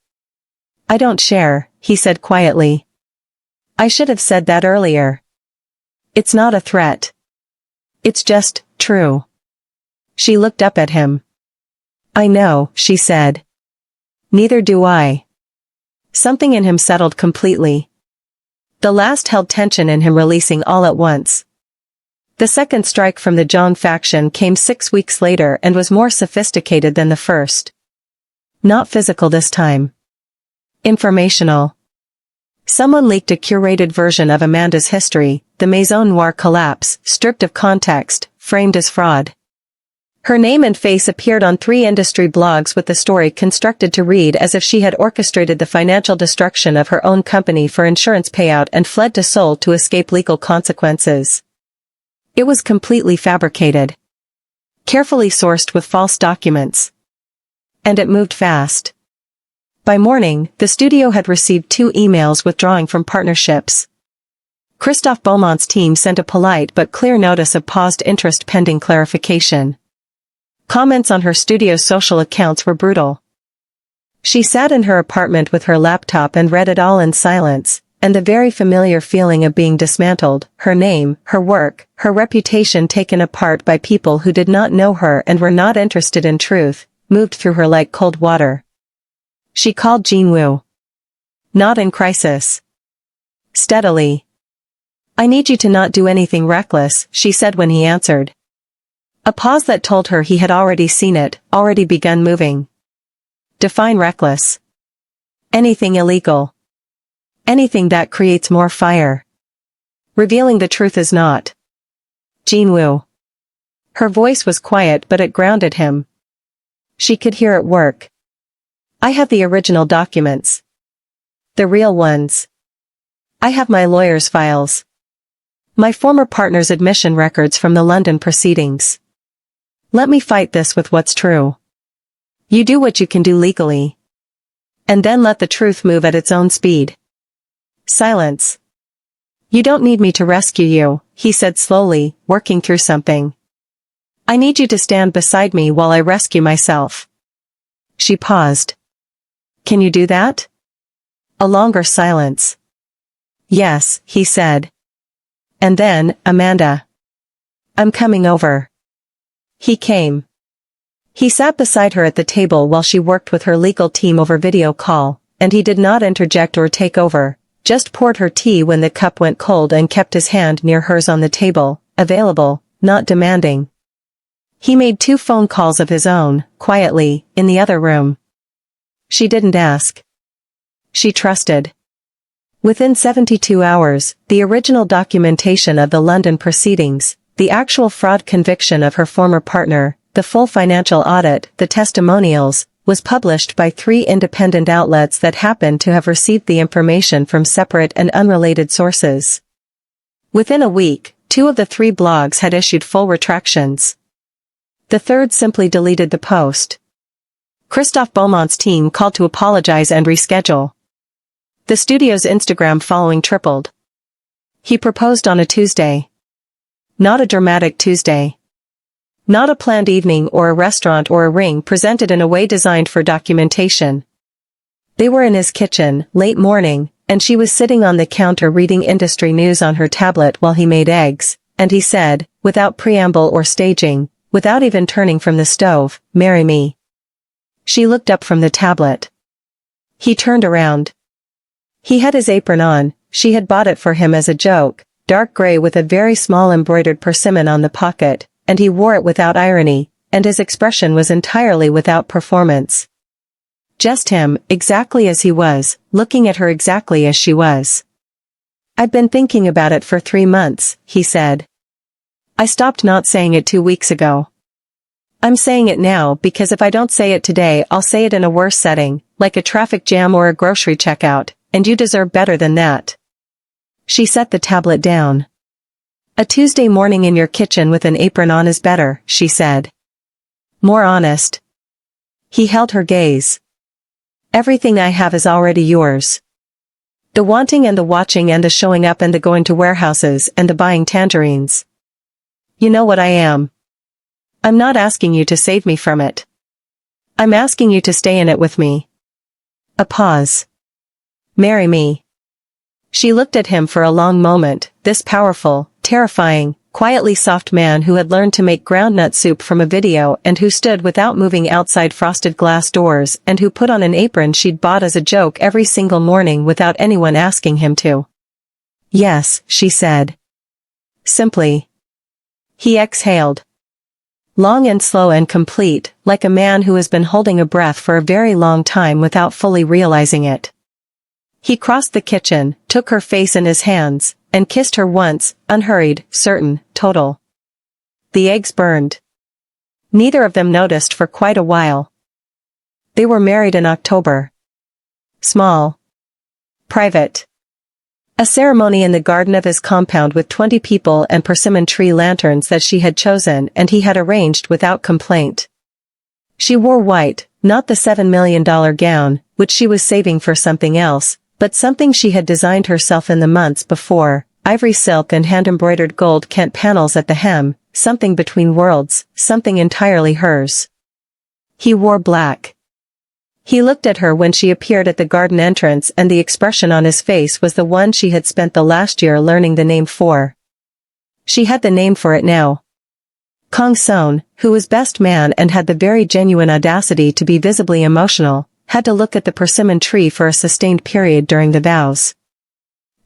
I don't share, he said quietly. I should have said that earlier. It's not a threat. It's just, true. She looked up at him. I know, she said. Neither do I. Something in him settled completely. The last held tension in him releasing all at once. The second strike from the Jong faction came 6 weeks later and was more sophisticated than the first. Not physical this time. Informational. Someone leaked a curated version of Amanda's history, the Maison Noire collapse, stripped of context, framed as fraud. Her name and face appeared on 3 industry blogs with the story constructed to read as if she had orchestrated the financial destruction of her own company for insurance payout and fled to Seoul to escape legal consequences. It was completely fabricated. Carefully sourced with false documents. And it moved fast. By morning, the studio had received 2 emails withdrawing from partnerships. Christophe Beaumont's team sent a polite but clear notice of paused interest pending clarification. Comments on her studio's social accounts were brutal. She sat in her apartment with her laptop and read it all in silence, and the very familiar feeling of being dismantled, her name, her work, her reputation taken apart by people who did not know her and were not interested in truth, moved through her like cold water. She called Jin Wu. Not in crisis. Steadily. I need you to not do anything reckless, she said when he answered. A pause that told her he had already seen it, already begun moving. Define reckless. Anything illegal. Anything that creates more fire. Revealing the truth is not. Jin Wu. Her voice was quiet but it grounded him. She could hear it work. I have the original documents. The real ones. I have my lawyer's files. My former partner's admission records from the London proceedings. Let me fight this with what's true. You do what you can do legally. And then let the truth move at its own speed. Silence. You don't need me to rescue you, he said slowly, working through something. I need you to stand beside me while I rescue myself. She paused. Can you do that? A longer silence. Yes, he said. And then, Amanda. I'm coming over. He came. He sat beside her at the table while she worked with her legal team over video call, and he did not interject or take over, just poured her tea when the cup went cold and kept his hand near hers on the table, available, not demanding. He made 2 phone calls of his own, quietly, in the other room. She didn't ask. She trusted. Within 72 hours, the original documentation of the London proceedings, the actual fraud conviction of her former partner, the full financial audit, the testimonials, was published by 3 independent outlets that happened to have received the information from separate and unrelated sources. Within a week, 2 of the 3 blogs had issued full retractions. The third simply deleted the post. Christophe Beaumont's team called to apologize and reschedule. The studio's Instagram following tripled. He proposed on a Tuesday. Not a dramatic Tuesday. Not a planned evening or a restaurant or a ring presented in a way designed for documentation. They were in his kitchen, late morning, and she was sitting on the counter reading industry news on her tablet while he made eggs, and he said, without preamble or staging, without even turning from the stove, "Marry me." She looked up from the tablet. He turned around. He had his apron on, she had bought it for him as a joke, dark gray with a very small embroidered persimmon on the pocket, and he wore it without irony, and his expression was entirely without performance. Just him, exactly as he was, looking at her exactly as she was. I'd been thinking about it for 3 months, he said. I stopped not saying it 2 weeks ago. I'm saying it now because if I don't say it today I'll say it in a worse setting, like a traffic jam or a grocery checkout, and you deserve better than that. She set the tablet down. A Tuesday morning in your kitchen with an apron on is better, she said. More honest. He held her gaze. Everything I have is already yours. The wanting and the watching and the showing up and the going to warehouses and the buying tangerines. You know what I am. I'm not asking you to save me from it. I'm asking you to stay in it with me. A pause. Marry me. She looked at him for a long moment, this powerful, terrifying, quietly soft man who had learned to make groundnut soup from a video and who stood without moving outside frosted glass doors and who put on an apron she'd bought as a joke every single morning without anyone asking him to. Yes, she said. Simply. He exhaled. Long and slow and complete, like a man who has been holding a breath for a very long time without fully realizing it. He crossed the kitchen, took her face in his hands, and kissed her once, unhurried, certain, total. The eggs burned. Neither of them noticed for quite a while. They were married in October. Small. Private. A ceremony in the garden of his compound with 20 people and persimmon tree lanterns that she had chosen and he had arranged without complaint. She wore white, not the $7 million gown, which she was saving for something else, but something she had designed herself in the months before, ivory silk and hand-embroidered gold Kent panels at the hem, something between worlds, something entirely hers. He wore black. He looked at her when she appeared at the garden entrance, and the expression on his face was the one she had spent the last year learning the name for. She had the name for it now. Kang Son, who was best man and had the very genuine audacity to be visibly emotional, had to look at the persimmon tree for a sustained period during the vows.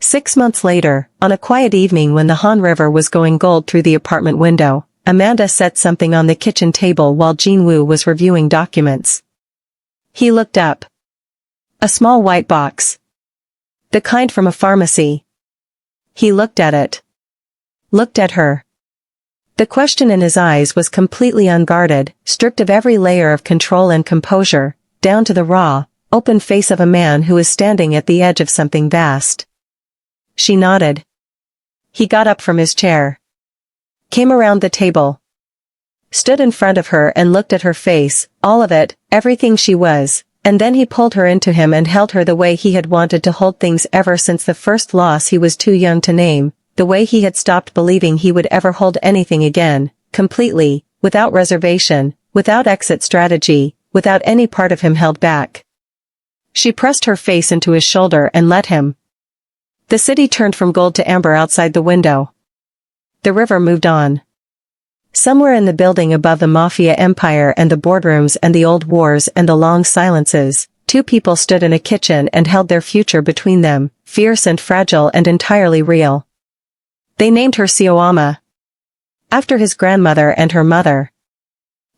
6 months later, on a quiet evening when the Han River was going gold through the apartment window, Amanda set something on the kitchen table while Jin Wu was reviewing documents. He looked up. A small white box. The kind from a pharmacy. He looked at it. Looked at her. The question in his eyes was completely unguarded, stripped of every layer of control and composure, down to the raw, open face of a man who is standing at the edge of something vast. She nodded. He got up from his chair. Came around the table. Stood in front of her and looked at her face, all of it, everything she was, and then he pulled her into him and held her the way he had wanted to hold things ever since the first loss he was too young to name, the way he had stopped believing he would ever hold anything again, completely, without reservation, without exit strategy, without any part of him held back. She pressed her face into his shoulder and let him. The city turned from gold to amber outside the window. The river moved on. Somewhere in the building above the Mafia empire and the boardrooms and the old wars and the long silences, two people stood in a kitchen and held their future between them, fierce and fragile and entirely real. They named her Seoama, after his grandmother and her mother.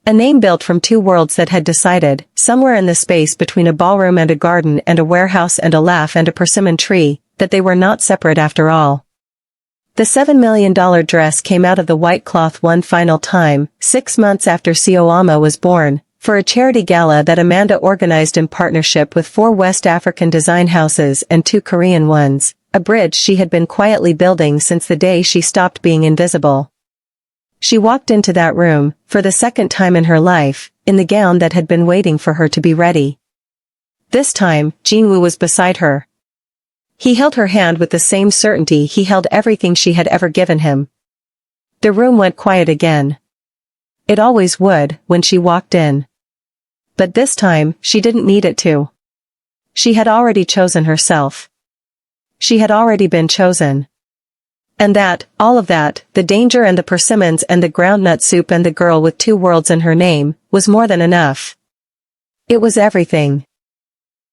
A name built from two worlds that had decided, somewhere in the space between a ballroom and a garden and a warehouse and a laugh and a persimmon tree, that they were not separate after all. The $7 million dress came out of the white cloth one final time, 6 months after Seoama was born, for a charity gala that Amanda organized in partnership with 4 West African design houses and 2 Korean ones, a bridge she had been quietly building since the day she stopped being invisible. She walked into that room, for the second time in her life, in the gown that had been waiting for her to be ready. This time, Jin Wu was beside her. He held her hand with the same certainty he held everything she had ever given him. The room went quiet again. It always would, when she walked in. But this time, she didn't need it to. She had already chosen herself. She had already been chosen. And that, all of that, the danger and the persimmons and the groundnut soup and the girl with 2 worlds in her name, was more than enough. It was everything.